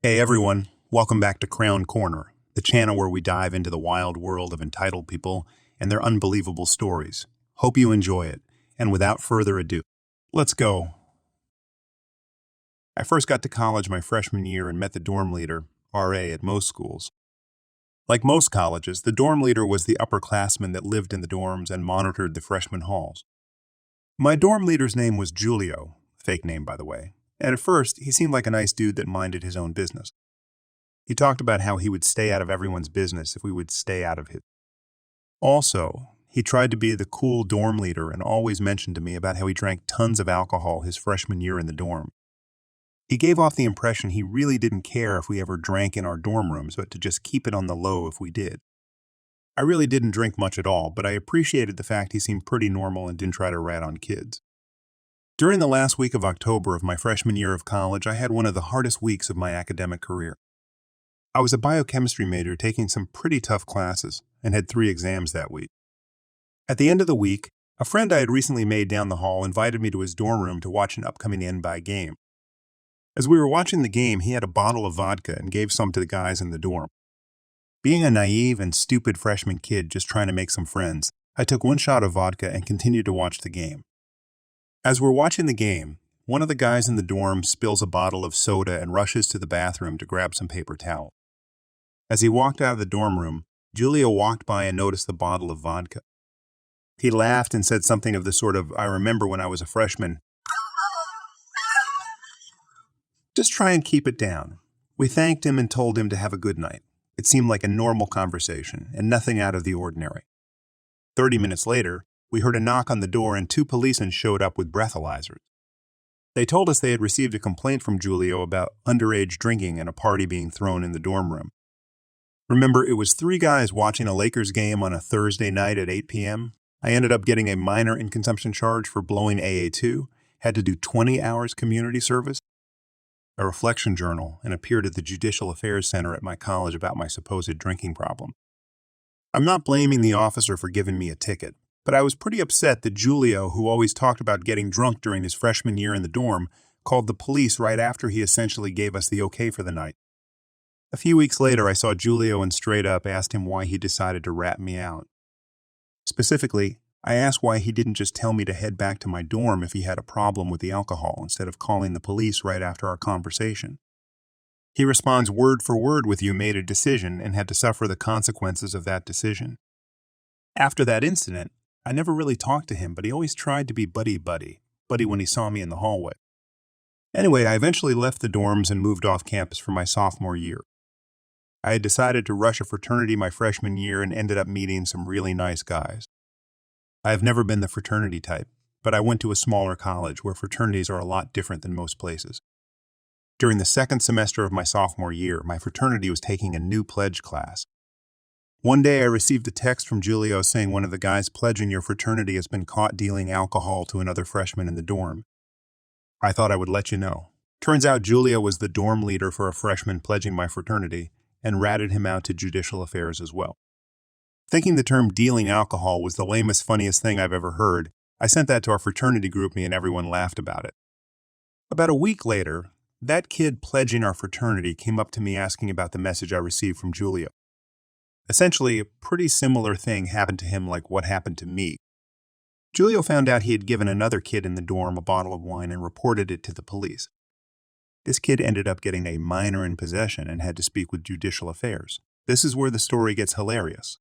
Hey everyone, welcome back to K-Korner, the channel where we dive into the wild world of entitled people and their unbelievable stories. Hope you enjoy it, and without further ado, let's go. I first got to college my freshman year and met the dorm leader, RA, at most schools. Like most colleges, the dorm leader was the upperclassman that lived in the dorms and monitored the freshman halls. My dorm leader's name was Julio, fake name by the way, and at first he seemed like a nice dude that minded his own business. He talked about how he would stay out of everyone's business if we would stay out of his. Also, he tried to be the cool dorm leader and always mentioned to me about how he drank tons of alcohol his freshman year in the dorm. He gave off the impression he really didn't care if we ever drank in our dorm rooms, but to just keep it on the low if we did. I really didn't drink much at all, but I appreciated the fact he seemed pretty normal and didn't try to rat on kids. During the last week of October of my freshman year of college, I had one of the hardest weeks of my academic career. I was a biochemistry major taking some pretty tough classes and had 3 exams that week. At the end of the week, a friend I had recently made down the hall invited me to his dorm room to watch an upcoming NBA game. As we were watching the game, he had a bottle of vodka and gave some to the guys in the dorm. Being a naive and stupid freshman kid just trying to make some friends, I took 1 shot of vodka and continued to watch the game. As we're watching the game, one of the guys in the dorm spills a bottle of soda and rushes to the bathroom to grab some paper towel. As he walked out of the dorm room, Julio walked by and noticed the bottle of vodka. He laughed and said something of the sort of, "I remember when I was a freshman." Just try and keep it down. We thanked him and told him to have a good night. It seemed like a normal conversation and nothing out of the ordinary. 30 minutes later, we heard a knock on the door and 2 policemen showed up with breathalyzers. They told us they had received a complaint from Julio about underage drinking and a party being thrown in the dorm room. Remember, it was 3 guys watching a Lakers game on a Thursday night at 8 p.m.? I ended up getting a minor in consumption charge for blowing AA2, had to do 20 hours community service, a reflection journal, and appeared at the Judicial Affairs Center at my college about my supposed drinking problem. I'm not blaming the officer for giving me a ticket, but I was pretty upset that Julio, who always talked about getting drunk during his freshman year in the dorm, called the police right after he essentially gave us the okay for the night. A few weeks later, I saw Julio and straight up asked him why he decided to rat me out. Specifically, I asked why he didn't just tell me to head back to my dorm if he had a problem with the alcohol instead of calling the police right after our conversation. He responds word for word with "you made a decision and had to suffer the consequences of that decision." After that incident, I never really talked to him, but he always tried to be buddy when he saw me in the hallway. Anyway, I eventually left the dorms and moved off campus for my sophomore year. I had decided to rush a fraternity my freshman year and ended up meeting some really nice guys. I have never been the fraternity type, but I went to a smaller college where fraternities are a lot different than most places. During the 2nd semester of my sophomore year, my fraternity was taking a new pledge class. One day I received a text from Julio saying one of the guys pledging your fraternity has been caught dealing alcohol to another freshman in the dorm. I thought I would let you know. Turns out Julio was the dorm leader for a freshman pledging my fraternity and ratted him out to Judicial Affairs as well. Thinking the term dealing alcohol was the lamest, funniest thing I've ever heard, I sent that to our fraternity group me and everyone laughed about it. About a week later, that kid pledging our fraternity came up to me asking about the message I received from Julio. Essentially, a pretty similar thing happened to him like what happened to me. Julio found out he had given another kid in the dorm a bottle of wine and reported it to the police. This kid ended up getting a minor in possession and had to speak with Judicial Affairs. This is where the story gets hilarious.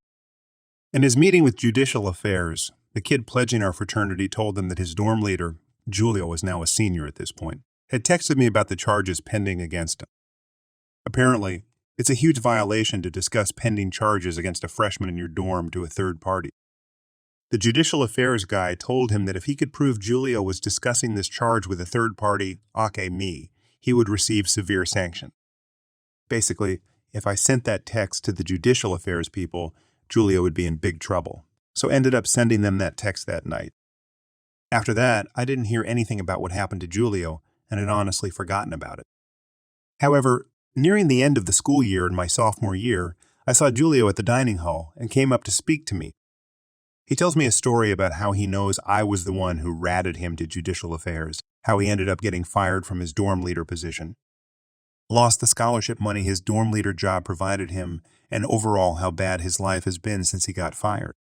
In his meeting with Judicial Affairs, the kid pledging our fraternity told them that his dorm leader, Julio was now a senior at this point, had texted me about the charges pending against him. Apparently, it's a huge violation to discuss pending charges against a freshman in your dorm to a third party. The Judicial Affairs guy told him that if he could prove Julio was discussing this charge with a third party, aka me, he would receive severe sanction. Basically, if I sent that text to the Judicial Affairs people, Julio would be in big trouble, so ended up sending them that text that night. After that, I didn't hear anything about what happened to Julio and had honestly forgotten about it. However, nearing the end of the school year in my sophomore year, I saw Julio at the dining hall and came up to speak to me. He tells me a story about how he knows I was the one who ratted him to Judicial Affairs, how he ended up getting fired from his dorm leader position. lost the scholarship money his dorm leader job provided him, and overall how bad his life has been since he got fired.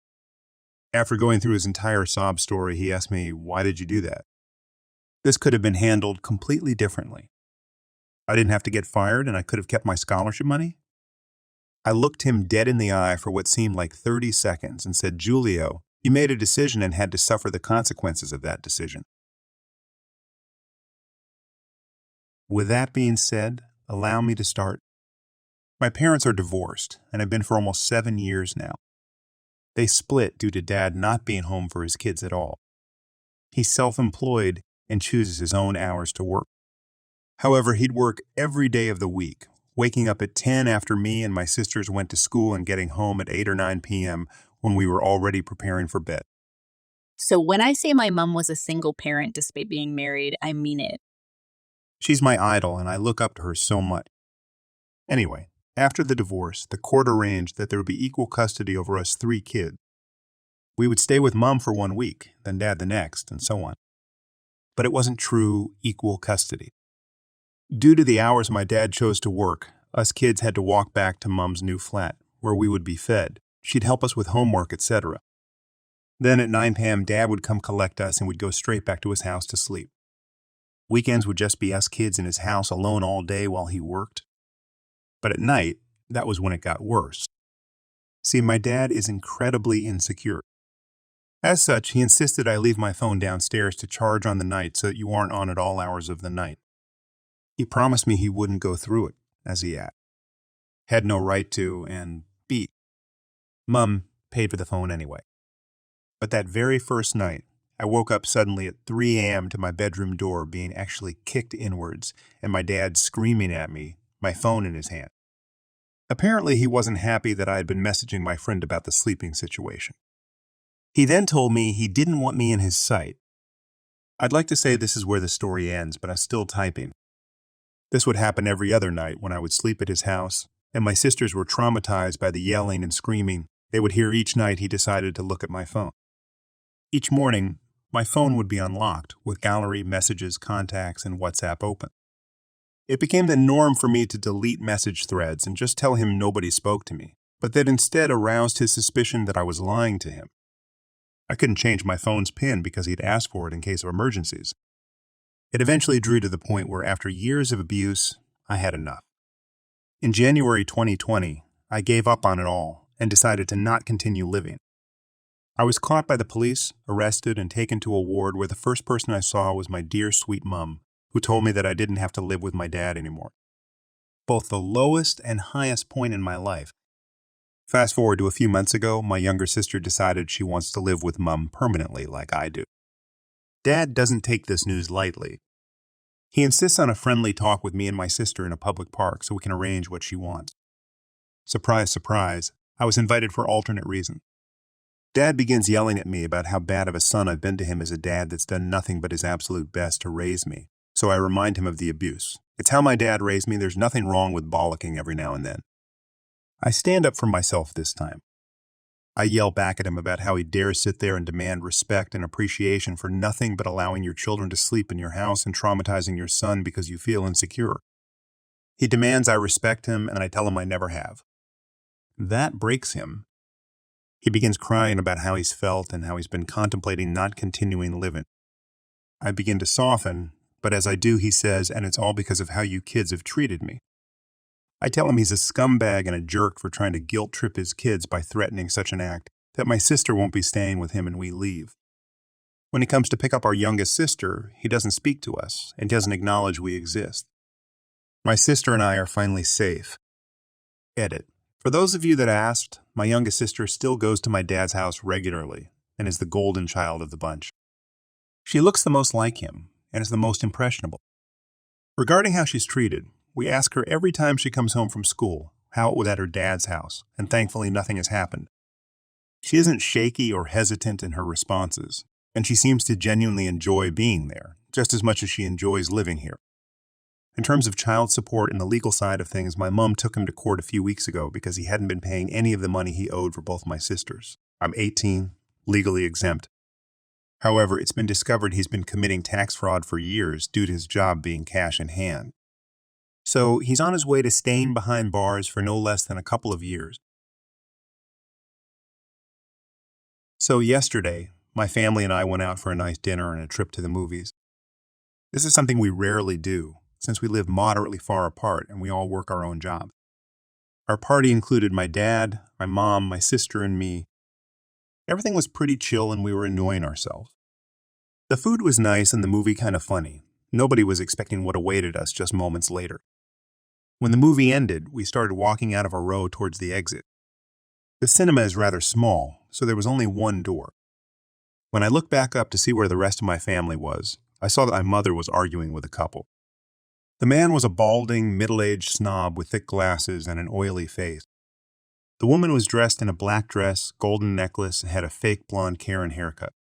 After going through his entire sob story, he asked me, "Why did you do that?" This could have been handled completely differently. I didn't have to get fired and I could have kept my scholarship money. I looked him dead in the eye for what seemed like 30 seconds and said, "Julio, you made a decision and had to suffer the consequences of that decision." With that being said, allow me to start. My parents are divorced and have been for almost 7 years now. They split due to Dad not being home for his kids at all. He's self-employed and chooses his own hours to work. However, he'd work every day of the week, waking up at 10 after me and my sisters went to school and getting home at 8 or 9 p.m. when we were already preparing for bed. So when I say my mom was a single parent despite being married, I mean it. She's my idol and I look up to her so much. Anyway, after the divorce, the court arranged that there would be equal custody over us 3 kids. We would stay with Mom for 1 week, then Dad the next, and so on. But it wasn't true equal custody. Due to the hours my dad chose to work, us kids had to walk back to Mom's new flat, where we would be fed. She'd help us with homework, etc. Then at 9 p.m., Dad would come collect us and we'd go straight back to his house to sleep. Weekends would just be us kids in his house alone all day while he worked. But at night, that was when it got worse. See, my dad is incredibly insecure. As such, he insisted I leave my phone downstairs to charge on the night so that you aren't on at all hours of the night. He promised me he wouldn't go through it, as he had no right to, and B, Mom paid for the phone anyway. But that very first night, I woke up suddenly at 3 a.m. to my bedroom door being actually kicked inwards and my dad screaming at me, my phone in his hand. Apparently, he wasn't happy that I had been messaging my friend about the sleeping situation. He then told me he didn't want me in his sight. I'd like to say this is where the story ends, but I'm still typing. This would happen every other night when I would sleep at his house, and my sisters were traumatized by the yelling and screaming they would hear each night he decided to look at my phone. Each morning, my phone would be unlocked with gallery, messages, contacts, and WhatsApp open. It became the norm for me to delete message threads and just tell him nobody spoke to me, but that instead aroused his suspicion that I was lying to him. I couldn't change my phone's PIN because he'd asked for it in case of emergencies. It eventually drew to the point where after years of abuse, I had enough. In January 2020, I gave up on it all and decided to not continue living. I was caught by the police, arrested, and taken to a ward where the first person I saw was my dear sweet mom, who told me that I didn't have to live with my dad anymore. Both the lowest and highest point in my life. Fast forward to a few months ago, my younger sister decided she wants to live with Mom permanently like I do. Dad doesn't take this news lightly. He insists on a friendly talk with me and my sister in a public park so we can arrange what she wants. Surprise, surprise, I was invited for alternate reasons. Dad begins yelling at me about how bad of a son I've been to him as a dad that's done nothing but his absolute best to raise me, so I remind him of the abuse. It's how my dad raised me, there's nothing wrong with bollocking every now and then. I stand up for myself this time. I yell back at him about how he dares sit there and demand respect and appreciation for nothing but allowing your children to sleep in your house and traumatizing your son because you feel insecure. He demands I respect him, and I tell him I never have. That breaks him. He begins crying about how he's felt and how he's been contemplating not continuing living. I begin to soften, but as I do, he says, "And it's all because of how you kids have treated me." I tell him he's a scumbag and a jerk for trying to guilt trip his kids by threatening such an act, that my sister won't be staying with him and we leave. When he comes to pick up our youngest sister, he doesn't speak to us and doesn't acknowledge we exist. My sister and I are finally safe. Edit. For those of you that asked, my youngest sister still goes to my dad's house regularly and is the golden child of the bunch. She looks the most like him and is the most impressionable. Regarding how she's treated, we ask her every time she comes home from school how it was at her dad's house, and thankfully nothing has happened. She isn't shaky or hesitant in her responses, and she seems to genuinely enjoy being there, just as much as she enjoys living here. In terms of child support and the legal side of things, my mom took him to court a few weeks ago because he hadn't been paying any of the money he owed for both my sisters. I'm 18, legally exempt. However, it's been discovered he's been committing tax fraud for years due to his job being cash in hand. So he's on his way to staying behind bars for no less than a couple of years. So yesterday, my family and I went out for a nice dinner and a trip to the movies. This is something we rarely do, since we live moderately far apart and we all work our own jobs. Our party included my dad, my mom, my sister, and me. Everything was pretty chill and we were enjoying ourselves. The food was nice and the movie kind of funny. Nobody was expecting what awaited us just moments later. When the movie ended, we started walking out of our row towards the exit. The cinema is rather small, so there was only one door. When I looked back up to see where the rest of my family was, I saw that my mother was arguing with a couple. The man was a balding, middle-aged snob with thick glasses and an oily face. The woman was dressed in a black dress, golden necklace, and had a fake blonde Karen haircut.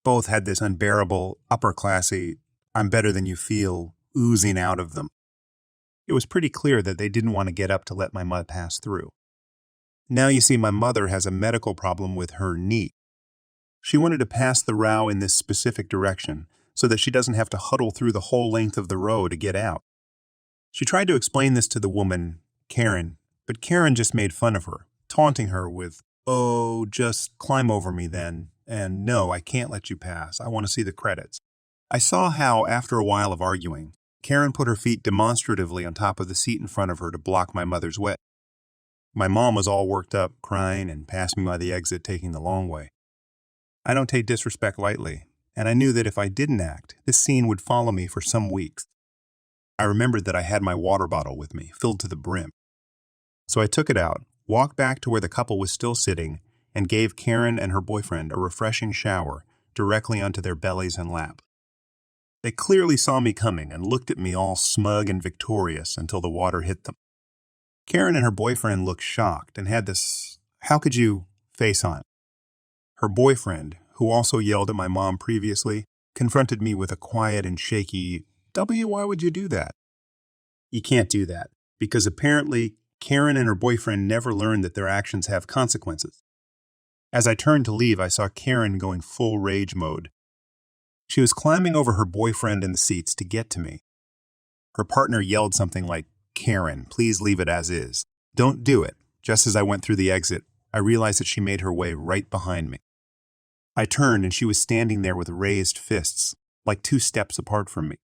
Both had this unbearable, upper-classy, I'm better than you feel, oozing out of them. It was pretty clear that they didn't want to get up to let my mother pass through. Now you see, my mother has a medical problem with her knee. She wanted to pass the row in this specific direction so that she doesn't have to huddle through the whole length of the row to get out. She tried to explain this to the woman, Karen, but Karen just made fun of her, taunting her with, "Oh, just climb over me then, and no, I can't let you pass. I want to see the credits." I saw how, after a while of arguing, Karen put her feet demonstratively on top of the seat in front of her to block my mother's way. My mom was all worked up, crying, and passed me by the exit, taking the long way. I don't take disrespect lightly, and I knew that if I didn't act, this scene would follow me for some weeks. I remembered that I had my water bottle with me, filled to the brim. So I took it out, walked back to where the couple was still sitting, and gave Karen and her boyfriend a refreshing shower directly onto their bellies and laps. They clearly saw me coming and looked at me all smug and victorious until the water hit them. Karen and her boyfriend looked shocked and had this, "How could you?" face on. Her boyfriend, who also yelled at my mom previously, confronted me with a quiet and shaky, why would you do that?" You can't do that, because apparently Karen and her boyfriend never learned that their actions have consequences. As I turned to leave, I saw Karen going full rage mode. She was climbing over her boyfriend in the seats to get to me. Her partner yelled something like, "Karen, please leave it as is. Don't do it." Just as I went through the exit, I realized that she made her way right behind me. I turned and she was standing there with raised fists, like 2 steps apart from me.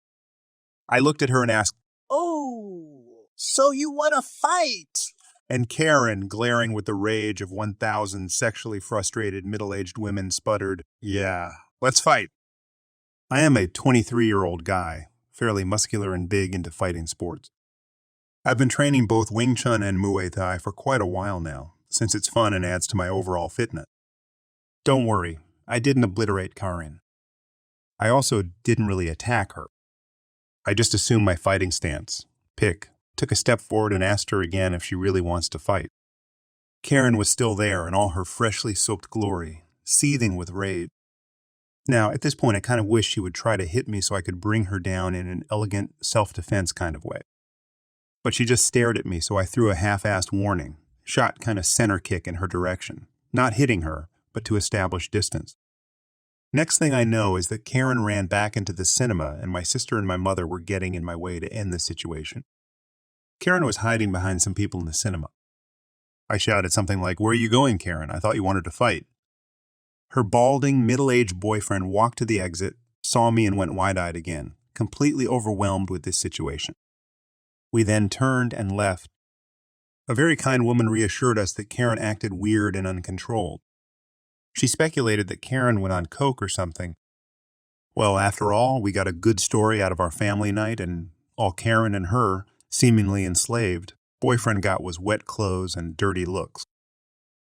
I looked at her and asked, "Oh, so you want to fight?" And Karen, glaring with the rage of 1,000 sexually frustrated middle-aged women, sputtered, "Yeah, let's fight." I am a 23-year-old guy, fairly muscular and big into fighting sports. I've been training both Wing Chun and Muay Thai for quite a while now, since it's fun and adds to my overall fitness. Don't worry, I didn't obliterate Karen. I also didn't really attack her. I just assumed my fighting stance, took a step forward and asked her again if she really wants to fight. Karen was still there in all her freshly soaked glory, seething with rage. Now, at this point, I kind of wish she would try to hit me so I could bring her down in an elegant self-defense kind of way. But she just stared at me, so I threw a half-assed warning, shot kind of center kick in her direction, not hitting her, but to establish distance. Next thing I know is that Karen ran back into the cinema and my sister and my mother were getting in my way to end the situation. Karen was hiding behind some people in the cinema. I shouted something like, "Where are you going, Karen? I thought you wanted to fight." Her balding, middle-aged boyfriend walked to the exit, saw me and went wide-eyed again, completely overwhelmed with this situation. We then turned and left. A very kind woman reassured us that Karen acted weird and uncontrolled. She speculated that Karen went on coke or something. Well, after all, we got a good story out of our family night, and all Karen and her, seemingly enslaved, boyfriend got was wet clothes and dirty looks.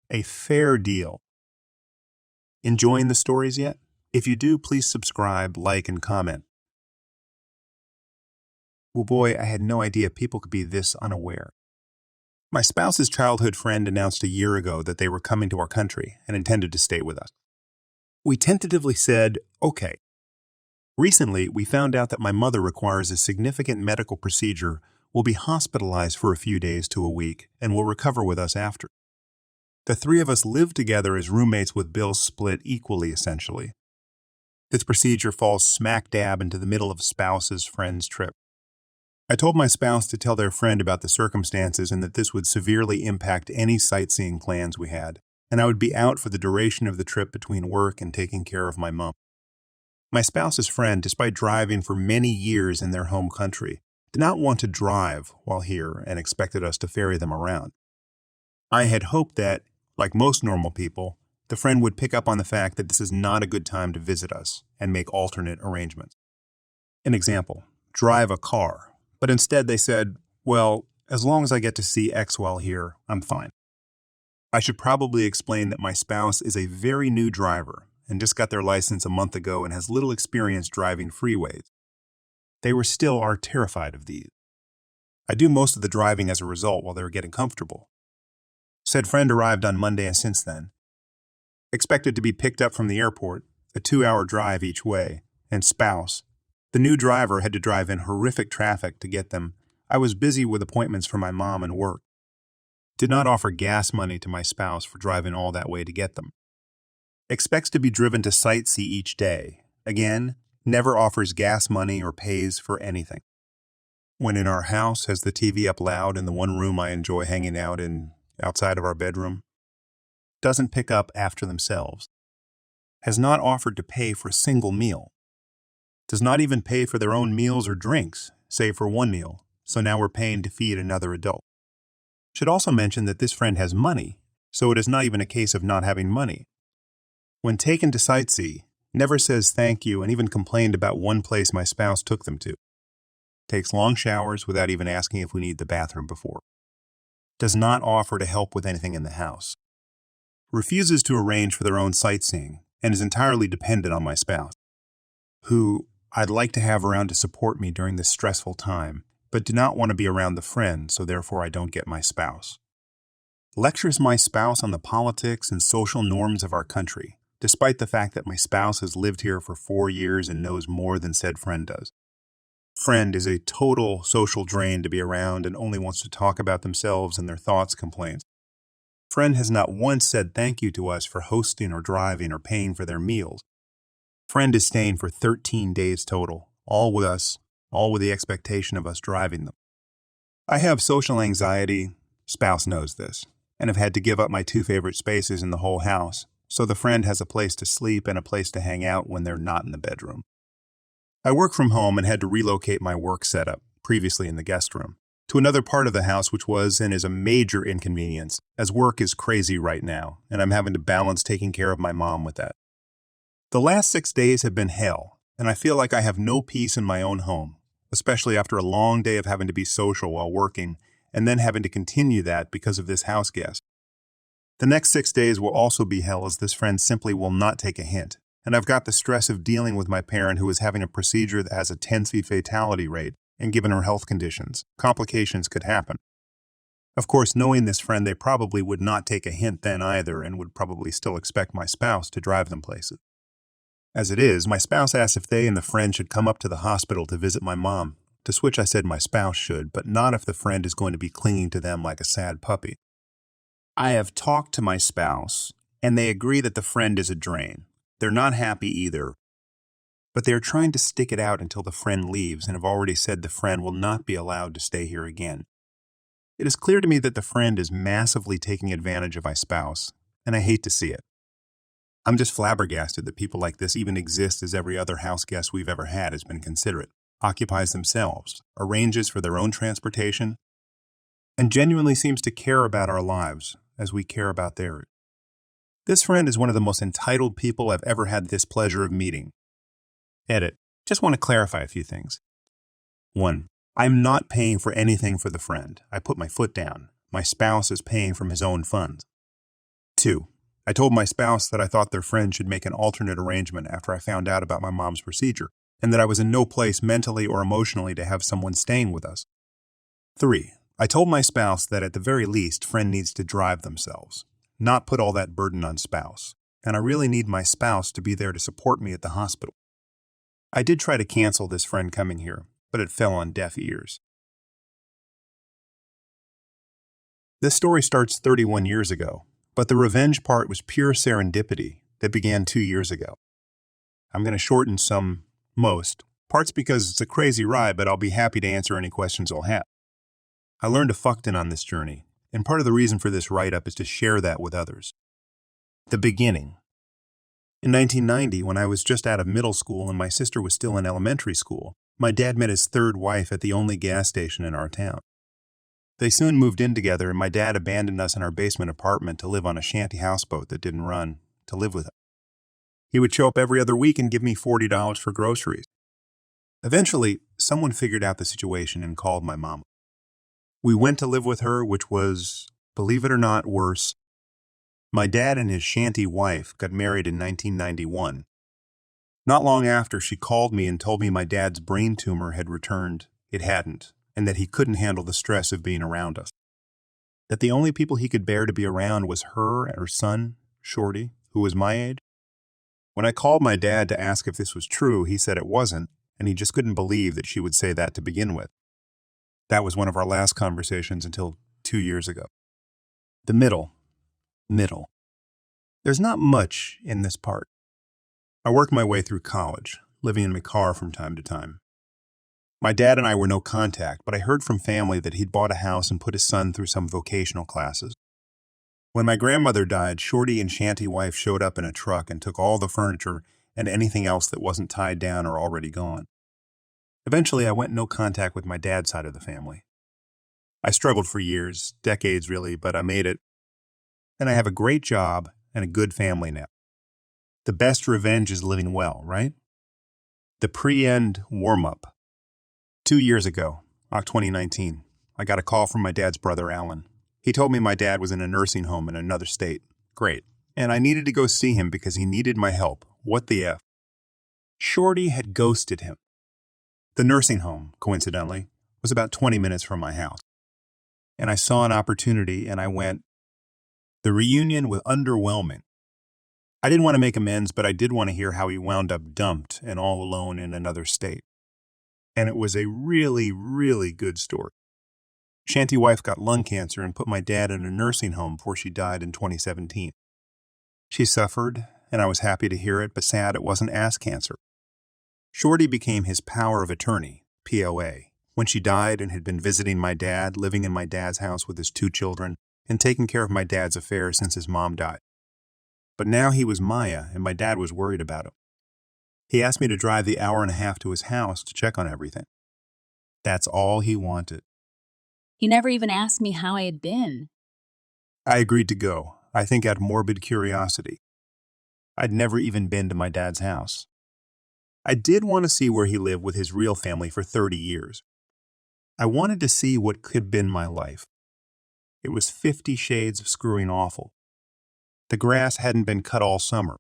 A fair deal. Enjoying the stories yet? If you do, please subscribe, like, and comment. Well, boy, I had no idea people could be this unaware. My spouse's childhood friend announced a year ago that they were coming to our country and intended to stay with us. We tentatively said, okay. Recently, we found out that my mother requires a significant medical procedure, will be hospitalized for a few days to a week, and will recover with us after. The 3 of us live together as roommates with bills split equally, essentially. This procedure falls smack dab into the middle of spouse's friend's trip. I told my spouse to tell their friend about the circumstances and that this would severely impact any sightseeing plans we had, and I would be out for the duration of the trip between work and taking care of my mom. My spouse's friend, despite driving for many years in their home country, did not want to drive while here and expected us to ferry them around. I had hoped that, like most normal people, the friend would pick up on the fact that this is not a good time to visit us and make alternate arrangements. An example, drive a car, but instead they said, well, as long as I get to see X while here, I'm fine. I should probably explain that my spouse is a very new driver and just got their license a month ago and has little experience driving freeways. They still are terrified of these. I do most of the driving as a result while they were getting comfortable. Said friend arrived on Monday and since then. Expected to be picked up from the airport, a 2-hour drive each way, and spouse. The new driver had to drive in horrific traffic to get them. I was busy with appointments for my mom and work. Did not offer gas money to my spouse for driving all that way to get them. Expects to be driven to sightsee each day. Again, never offers gas money or pays for anything. When in our house, has the TV up loud in the one room I enjoy hanging out in outside of our bedroom. Doesn't pick up after themselves. Has not offered to pay for a single meal. Does not even pay for their own meals or drinks, save for one meal, so now we're paying to feed another adult. Should also mention that this friend has money, so it is not even a case of not having money. When taken to sightsee, never says thank you and even complained about one place my spouse took them to. Takes long showers without even asking if we need the bathroom before. Does not offer to help with anything in the house. Refuses to arrange for their own sightseeing and is entirely dependent on my spouse, who I'd like to have around to support me during this stressful time, but do not want to be around the friend, so therefore I don't get my spouse. Lectures my spouse on the politics and social norms of our country, despite the fact that my spouse has lived here for 4 years and knows more than said friend does. Friend is a total social drain to be around and only wants to talk about themselves and their thoughts, complaints. Friend has not once said thank you to us for hosting or driving or paying for their meals. Friend is staying for 13 days total, all with us, all with the expectation of us driving them. I have social anxiety, spouse knows this, and have had to give up my 2 favorite spaces in the whole house, so the friend has a place to sleep and a place to hang out when they're not in the bedroom. I work from home and had to relocate my work setup, previously in the guest room, to another part of the house which was and is a major inconvenience, as work is crazy right now, and I'm having to balance taking care of my mom with that. The last 6 days have been hell, and I feel like I have no peace in my own home, especially after a long day of having to be social while working, and then having to continue that because of this house guest. The next 6 days will also be hell as this friend simply will not take a hint, and I've got the stress of dealing with my parent who is having a procedure that has a 10th fatality rate, and given her health conditions, complications could happen. Of course, knowing this friend, they probably would not take a hint then either and would probably still expect my spouse to drive them places. As it is, my spouse asked if they and the friend should come up to the hospital to visit my mom, to which I said my spouse should, but not if the friend is going to be clinging to them like a sad puppy. I have talked to my spouse, and they agree that the friend is a drain. They're not happy either, but they are trying to stick it out until the friend leaves and have already said the friend will not be allowed to stay here again. It is clear to me that the friend is massively taking advantage of my spouse, and I hate to see it. I'm just flabbergasted that people like this even exist, as every other house guest we've ever had has been considerate, occupies themselves, arranges for their own transportation, and genuinely seems to care about our lives as we care about theirs. This friend is one of the most entitled people I've ever had this pleasure of meeting. Edit. Just want to clarify a few things. 1. I'm not paying for anything for the friend. I put my foot down. My spouse is paying from his own funds. 2. I told my spouse that I thought their friend should make an alternate arrangement after I found out about my mom's procedure, and that I was in no place mentally or emotionally to have someone staying with us. 3. I told my spouse that at the very least, friend needs to drive themselves, not put all that burden on spouse, and I really need my spouse to be there to support me at the hospital. I did try to cancel this friend coming here, but it fell on deaf ears. This story starts 31 years ago, but the revenge part was pure serendipity that began 2 years ago. I'm going to shorten most, Parts because it's a crazy ride, but I'll be happy to answer any questions you'll have. I learned a fuckton on this journey, and part of the reason for this write-up is to share that with others. The beginning. In 1990, when I was just out of middle school and my sister was still in elementary school, my dad met his third wife at the only gas station in our town. They soon moved in together, and my dad abandoned us in our basement apartment to live on a shanty houseboat that didn't run, to live with him. He would show up every other week and give me $40 for groceries. Eventually, someone figured out the situation and called my mom. We went to live with her, which was, believe it or not, worse. My dad and his shanty wife got married in 1991. Not long after, she called me and told me my dad's brain tumor had returned. It hadn't, and that he couldn't handle the stress of being around us. That the only people he could bear to be around was her and her son, Shorty, who was my age. When I called my dad to ask if this was true, he said it wasn't, and he just couldn't believe that she would say that to begin with. That was one of our last conversations until 2 years ago. The middle. There's not much in this part. I worked my way through college, living in my car from time to time. My dad and I were no contact, but I heard from family that he'd bought a house and put his son through some vocational classes. When my grandmother died, Shorty and shanty wife showed up in a truck and took all the furniture and anything else that wasn't tied down or already gone. Eventually, I went no contact with my dad's side of the family. I struggled for years, decades really, but I made it. And I have a great job and a good family now. The best revenge is living well, right? The pre-end warm-up. 2 years ago, October 2019, I got a call from my dad's brother, Alan. He told me my dad was in a nursing home in another state. Great. And I needed to go see him because he needed my help. What the F? Shorty had ghosted him. The nursing home, coincidentally, was about 20 minutes from my house. And I saw an opportunity and I went. The reunion was underwhelming. I didn't want to make amends, but I did want to hear how he wound up dumped and all alone in another state. And it was a really, really good story. Shanty wife got lung cancer and put my dad in a nursing home before she died in 2017. She suffered, and I was happy to hear it, but sad it wasn't ass cancer. Shorty became his power of attorney, POA, when she died and had been visiting my dad, living in my dad's house with his 2 children, and taking care of my dad's affairs since his mom died. But now he was Maya, and my dad was worried about him. He asked me to drive the hour and a half to his house to check on everything. That's all he wanted. He never even asked me how I had been. I agreed to go, I think out of morbid curiosity. I'd never even been to my dad's house. I did want to see where he lived with his real family for 30 years. I wanted to see what could have been my life. It was 50 shades of screwing awful. The grass hadn't been cut all summer.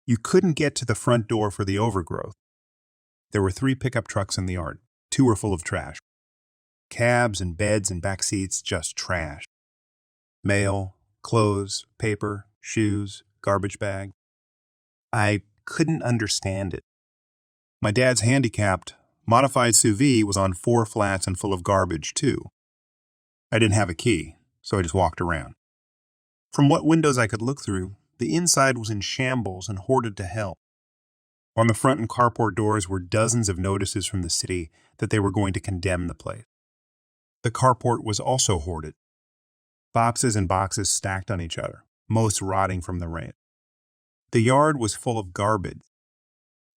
You couldn't get to the front door for the overgrowth. There were 3 pickup trucks in the yard. 2 were full of trash. Cabs and beds and back seats, just trash. Mail, clothes, paper, shoes, garbage bag. I couldn't understand it. My dad's handicapped, modified sous vide was on 4 flats and full of garbage, too. I didn't have a key, so I just walked around. From what windows I could look through, the inside was in shambles and hoarded to hell. On the front and carport doors were dozens of notices from the city that they were going to condemn the place. The carport was also hoarded. Boxes and boxes stacked on each other, most rotting from the rain. The yard was full of garbage.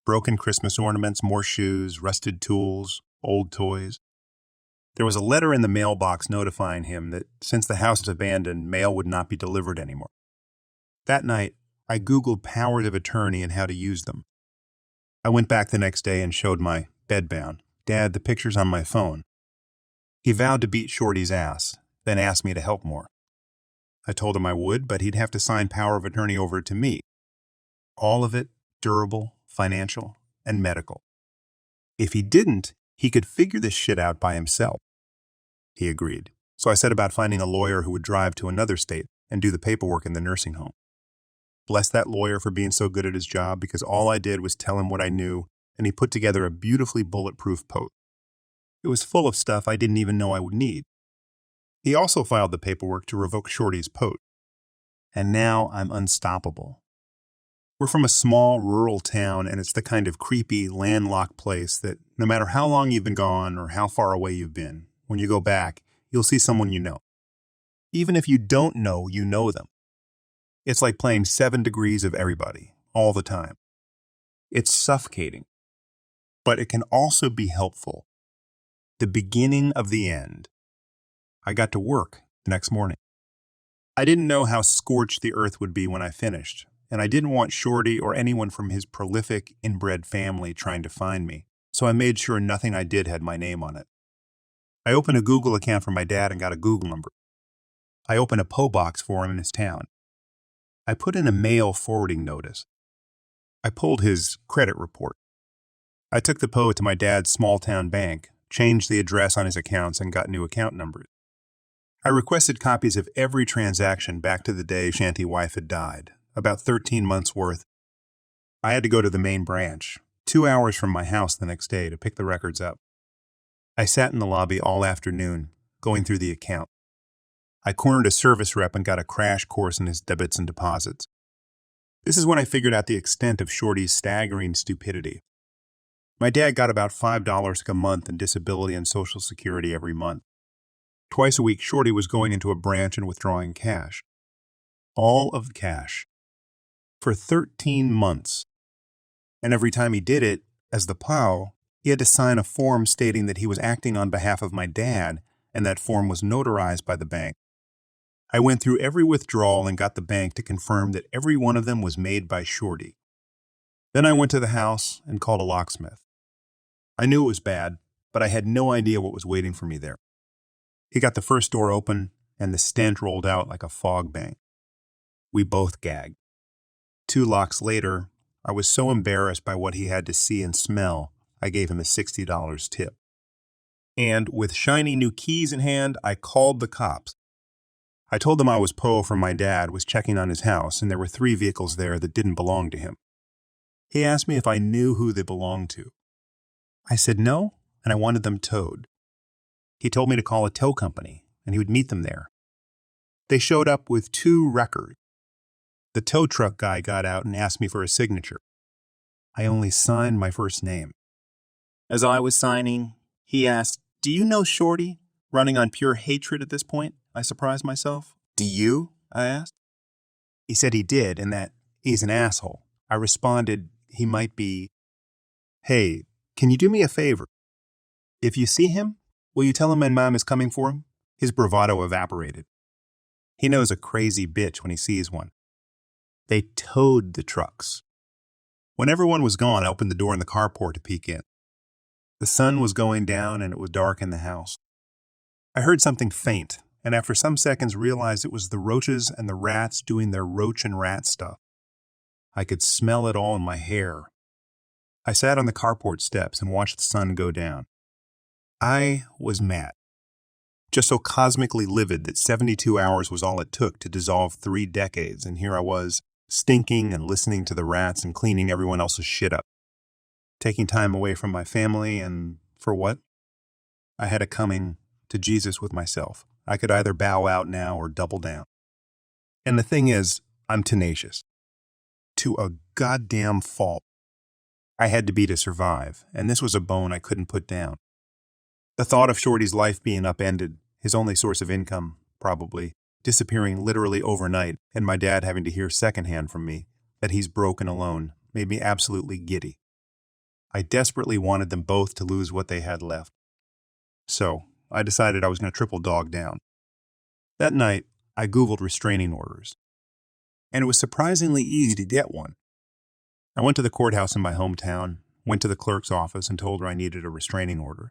Broken Christmas ornaments, more shoes, rusted tools, old toys. There was a letter in the mailbox notifying him that since the house was abandoned, mail would not be delivered anymore. That night, I Googled powers of attorney and how to use them. I went back the next day and showed my bedbound dad the pictures on my phone. He vowed to beat Shorty's ass, then asked me to help more. I told him I would, but he'd have to sign power of attorney over to me. All of it durable, financial, and medical. If he didn't, he could figure this shit out by himself. He agreed, so I set about finding a lawyer who would drive to another state and do the paperwork in the nursing home. Bless that lawyer for being so good at his job, because all I did was tell him what I knew, and he put together a beautifully bulletproof post. It was full of stuff I didn't even know I would need. He also filed the paperwork to revoke Shorty's post. And now I'm unstoppable. We're from a small rural town, and it's the kind of creepy, landlocked place that no matter how long you've been gone or how far away you've been, when you go back, you'll see someone you know. Even if you don't know, you know them. It's like playing 7 degrees of everybody, all the time. It's suffocating, but it can also be helpful. The beginning of the end. I got to work the next morning. I didn't know how scorched the earth would be when I finished, and I didn't want Shorty or anyone from his prolific, inbred family trying to find me, so I made sure nothing I did had my name on it. I opened a Google account for my dad and got a Google number. I opened a PO box for him in his town. I put in a mail forwarding notice. I pulled his credit report. I took the PO to my dad's small-town bank, changed the address on his accounts, and got new account numbers. I requested copies of every transaction back to the day Shanty's wife had died, about 13 months' worth. I had to go to the main branch, 2 hours from my house the next day, to pick the records up. I sat in the lobby all afternoon, going through the account. I cornered a service rep and got a crash course in his debits and deposits. This is when I figured out the extent of Shorty's staggering stupidity. My dad got about $5 a month in disability and Social Security every month. Twice a week, Shorty was going into a branch and withdrawing cash. All of the cash. For 13 months. And every time he did it, as the POW, he had to sign a form stating that he was acting on behalf of my dad, and that form was notarized by the bank. I went through every withdrawal and got the bank to confirm that every one of them was made by Shorty. Then I went to the house and called a locksmith. I knew it was bad, but I had no idea what was waiting for me there. He got the first door open, and the stench rolled out like a fog bank. We both gagged. 2 locks later, I was so embarrassed by what he had to see and smell, I gave him a $60 tip. And with shiny new keys in hand, I called the cops. I told them I was Poe from my dad, was checking on his house, and there were 3 vehicles there that didn't belong to him. He asked me if I knew who they belonged to. I said no, and I wanted them towed. He told me to call a tow company, and he would meet them there. They showed up with 2 records. The tow truck guy got out and asked me for a signature. I only signed my first name. As I was signing, he asked, "Do you know Shorty?" Running on pure hatred at this point, I surprised myself. "Do you?" I asked. He said he did, and that he's an asshole. I responded, he might be. "Hey, can you do me a favor? If you see him, will you tell him my mom is coming for him?" His bravado evaporated. He knows a crazy bitch when he sees one. They towed the trucks. When everyone was gone, I opened the door in the carport to peek in. The sun was going down and it was dark in the house. I heard something faint, and after some seconds realized it was the roaches and the rats doing their roach and rat stuff. I could smell it all in my hair. I sat on the carport steps and watched the sun go down. I was mad. Just so cosmically livid that 72 hours was all it took to dissolve 3 decades, and here I was, stinking and listening to the rats and cleaning everyone else's shit up. Taking time away from my family, and for what? I had a coming to Jesus with myself. I could either bow out now or double down. And the thing is, I'm tenacious. To a goddamn fault. I had to be to survive, and this was a bone I couldn't put down. The thought of Shorty's life being upended, his only source of income, probably, disappearing literally overnight, and my dad having to hear secondhand from me that he's broke and alone, made me absolutely giddy. I desperately wanted them both to lose what they had left. So, I decided I was going to triple dog down. That night, I Googled restraining orders. And it was surprisingly easy to get one. I went to the courthouse in my hometown, went to the clerk's office and told her I needed a restraining order.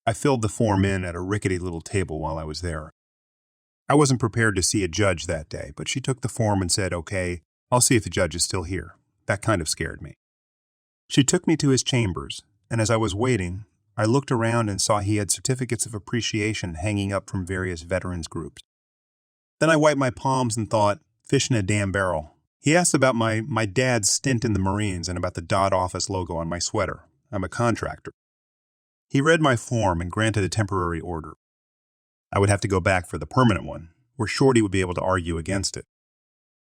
I filled the form in at a rickety little table while I was there. I wasn't prepared to see a judge that day, but she took the form and said, "Okay, I'll see if the judge is still here." That kind of scared me. She took me to his chambers, and as I was waiting, I looked around and saw he had certificates of appreciation hanging up from various veterans groups. Then I wiped my palms and thought, fish in a damn barrel. He asked about my dad's stint in the Marines and about the Dodd office logo on my sweater. I'm a contractor. He read my form and granted a temporary order. I would have to go back for the permanent one, where Shorty would be able to argue against it.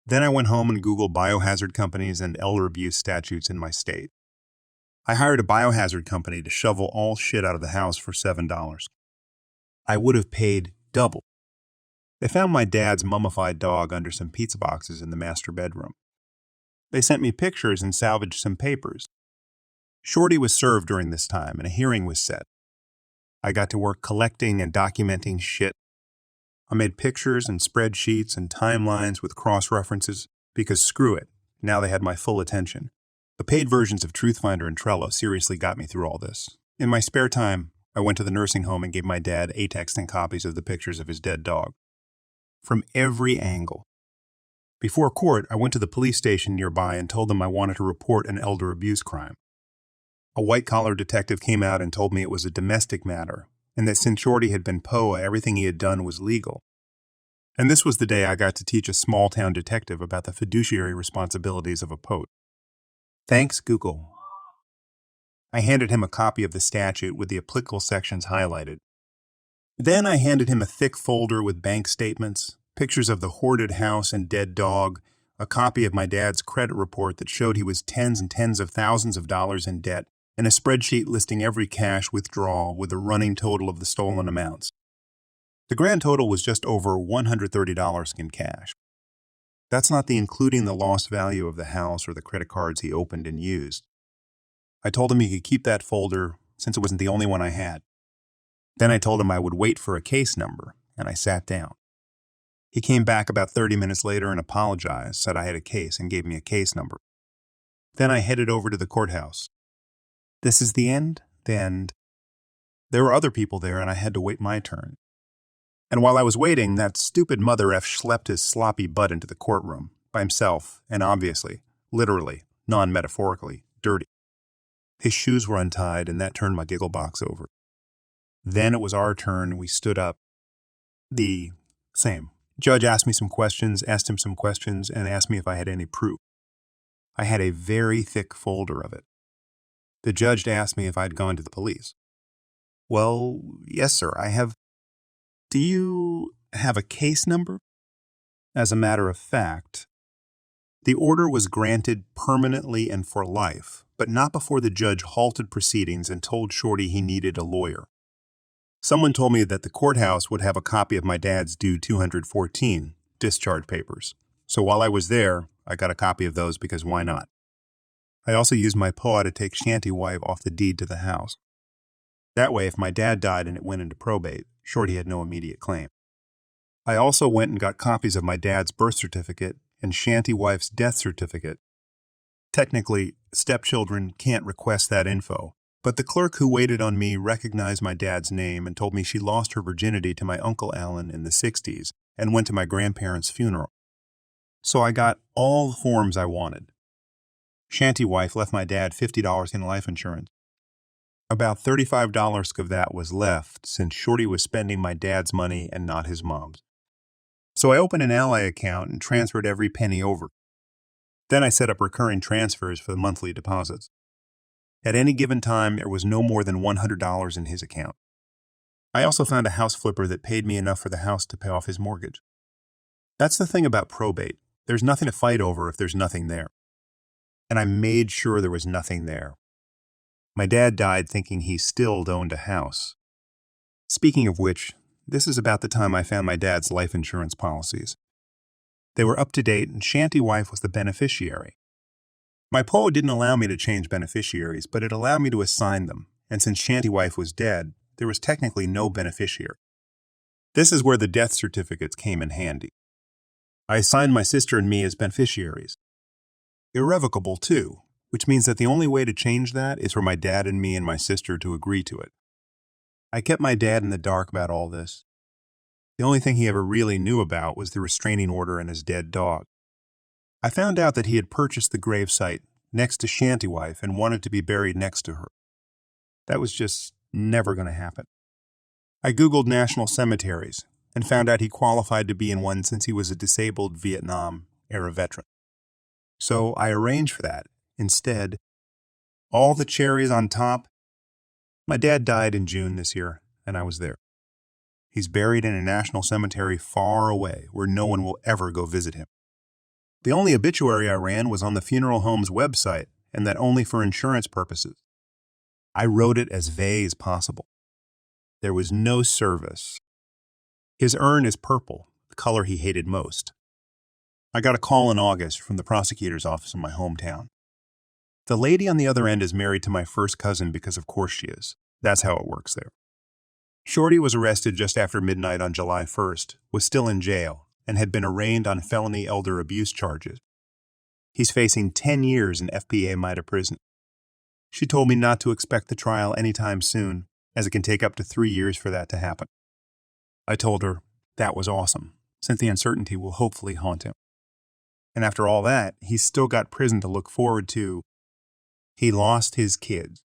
Then I went home and Googled biohazard companies and elder abuse statutes in my state. I hired a biohazard company to shovel all shit out of the house for $7. I would have paid double. They found my dad's mummified dog under some pizza boxes in the master bedroom. They sent me pictures and salvaged some papers. Shorty was served during this time and a hearing was set. I got to work collecting and documenting shit. I made pictures and spreadsheets and timelines with cross-references because screw it, now they had my full attention. The paid versions of Truthfinder and Trello seriously got me through all this. In my spare time, I went to the nursing home and gave my dad atexting copies of the pictures of his dead dog. From every angle. Before court, I went to the police station nearby and told them I wanted to report an elder abuse crime. A white-collar detective came out and told me it was a domestic matter, and that since Shorty had been POA, everything he had done was legal. And this was the day I got to teach a small-town detective about the fiduciary responsibilities of a POT. Thanks, Google. I handed him a copy of the statute with the applicable sections highlighted. Then I handed him a thick folder with bank statements, pictures of the hoarded house and dead dog, a copy of my dad's credit report that showed he was tens and tens of thousands of dollars in debt, and a spreadsheet listing every cash withdrawal with a running total of the stolen amounts. The grand total was just over $130 in cash. That's not including the lost value of the house or the credit cards he opened and used. I told him he could keep that folder since it wasn't the only one I had. Then I told him I would wait for a case number, and I sat down. He came back about 30 minutes later and apologized, said I had a case, and gave me a case number. Then I headed over to the courthouse. This is the end? The end. There were other people there, and I had to wait my turn. And while I was waiting, that stupid mother F schlepped his sloppy butt into the courtroom, by himself, and obviously, literally, non-metaphorically, dirty. His shoes were untied, and that turned my giggle box over. Then it was our turn, and we stood up. The same. Judge asked me some questions, asked him some questions, and asked me if I had any proof. I had a very thick folder of it. The judge asked me if I'd gone to the police. Well, yes, sir, I have. Do you have a case number? As a matter of fact, the order was granted permanently and for life, but not before the judge halted proceedings and told Shorty he needed a lawyer. Someone told me that the courthouse would have a copy of my dad's due 214 discharge papers. So while I was there, I got a copy of those because why not? I also used my paw to take Shanty Wife off the deed to the house. That way, if my dad died and it went into probate, Shorty had no immediate claim. I also went and got copies of my dad's birth certificate and Shanty Wife's death certificate. Technically, stepchildren can't request that info, but the clerk who waited on me recognized my dad's name and told me she lost her virginity to my Uncle Alan in the 60s and went to my grandparents' funeral. So I got all the forms I wanted. Shanty Wife left my dad $50 in life insurance. About $35 of that was left since Shorty was spending my dad's money and not his mom's. So I opened an Ally account and transferred every penny over. Then I set up recurring transfers for the monthly deposits. At any given time, there was no more than $100 in his account. I also found a house flipper that paid me enough for the house to pay off his mortgage. That's the thing about probate. There's nothing to fight over if there's nothing there. And I made sure there was nothing there. My dad died thinking he still owned a house. Speaking of which, this is about the time I found my dad's life insurance policies. They were up to date and Shanty Wife was the beneficiary. My PO didn't allow me to change beneficiaries, but it allowed me to assign them, and since Shanty Wife was dead, there was technically no beneficiary. This is where the death certificates came in handy. I assigned my sister and me as beneficiaries. Irrevocable, too, which means that the only way to change that is for my dad and me and my sister to agree to it. I kept my dad in the dark about all this. The only thing he ever really knew about was the restraining order and his dead dog. I found out that he had purchased the gravesite next to Shanty Wife and wanted to be buried next to her. That was just never going to happen. I Googled national cemeteries and found out he qualified to be in one since he was a disabled Vietnam-era veteran. So I arranged for that. Instead, all the cherries on top. My dad died in June this year, and I was there. He's buried in a national cemetery far away where no one will ever go visit him. The only obituary I ran was on the funeral home's website, and that only for insurance purposes. I wrote it as vague as possible. There was no service. His urn is purple, the color he hated most. I got a call in August from the prosecutor's office in my hometown. The lady on the other end is married to my first cousin because of course she is. That's how it works there. Shorty was arrested just after midnight on July 1st, was still in jail, and had been arraigned on felony elder abuse charges. He's facing 10 years in FPA MITA prison. She told me not to expect the trial anytime soon, as it can take up to 3 years for that to happen. I told her that was awesome, since the uncertainty will hopefully haunt him. And after all that, he's still got prison to look forward to. He lost his kids.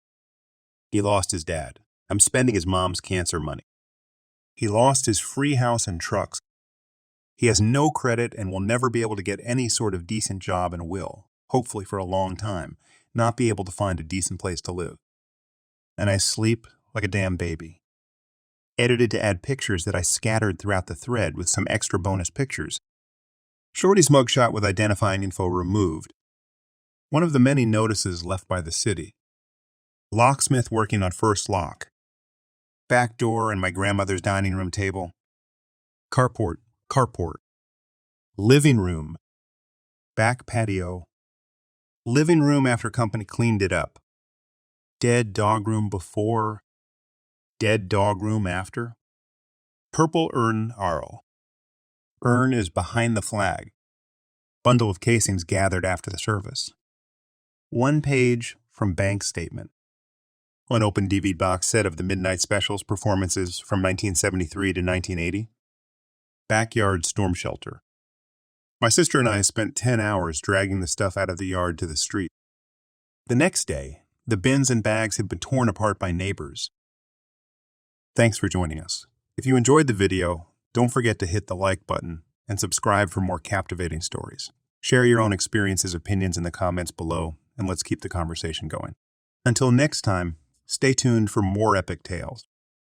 He lost his dad. I'm spending his mom's cancer money. He lost his free house and trucks. He has no credit and will never be able to get any sort of decent job and will, hopefully for a long time, not be able to find a decent place to live. And I sleep like a damn baby. Edited to add pictures that I scattered throughout the thread with some extra bonus pictures. Shorty's mugshot with identifying info removed. One of the many notices left by the city. Locksmith working on first lock. Back door and my grandmother's dining room table. Carport. Living room. Back patio. Living room after company cleaned it up. Dead dog room before. Dead dog room after. Purple urn Arl. Urn is behind the flag. Bundle of casings gathered after the service. 1 page from bank statement. Unopened DVD box set of the Midnight Specials performances from 1973 to 1980. Backyard storm shelter. My sister and I spent 10 hours dragging the stuff out of the yard to the street. The next day, the bins and bags had been torn apart by neighbors. Thanks for joining us. If you enjoyed the video, don't forget to hit the like button and subscribe for more captivating stories. Share your own experiences, opinions in the comments below, and let's keep the conversation going. Until next time, stay tuned for more epic tales.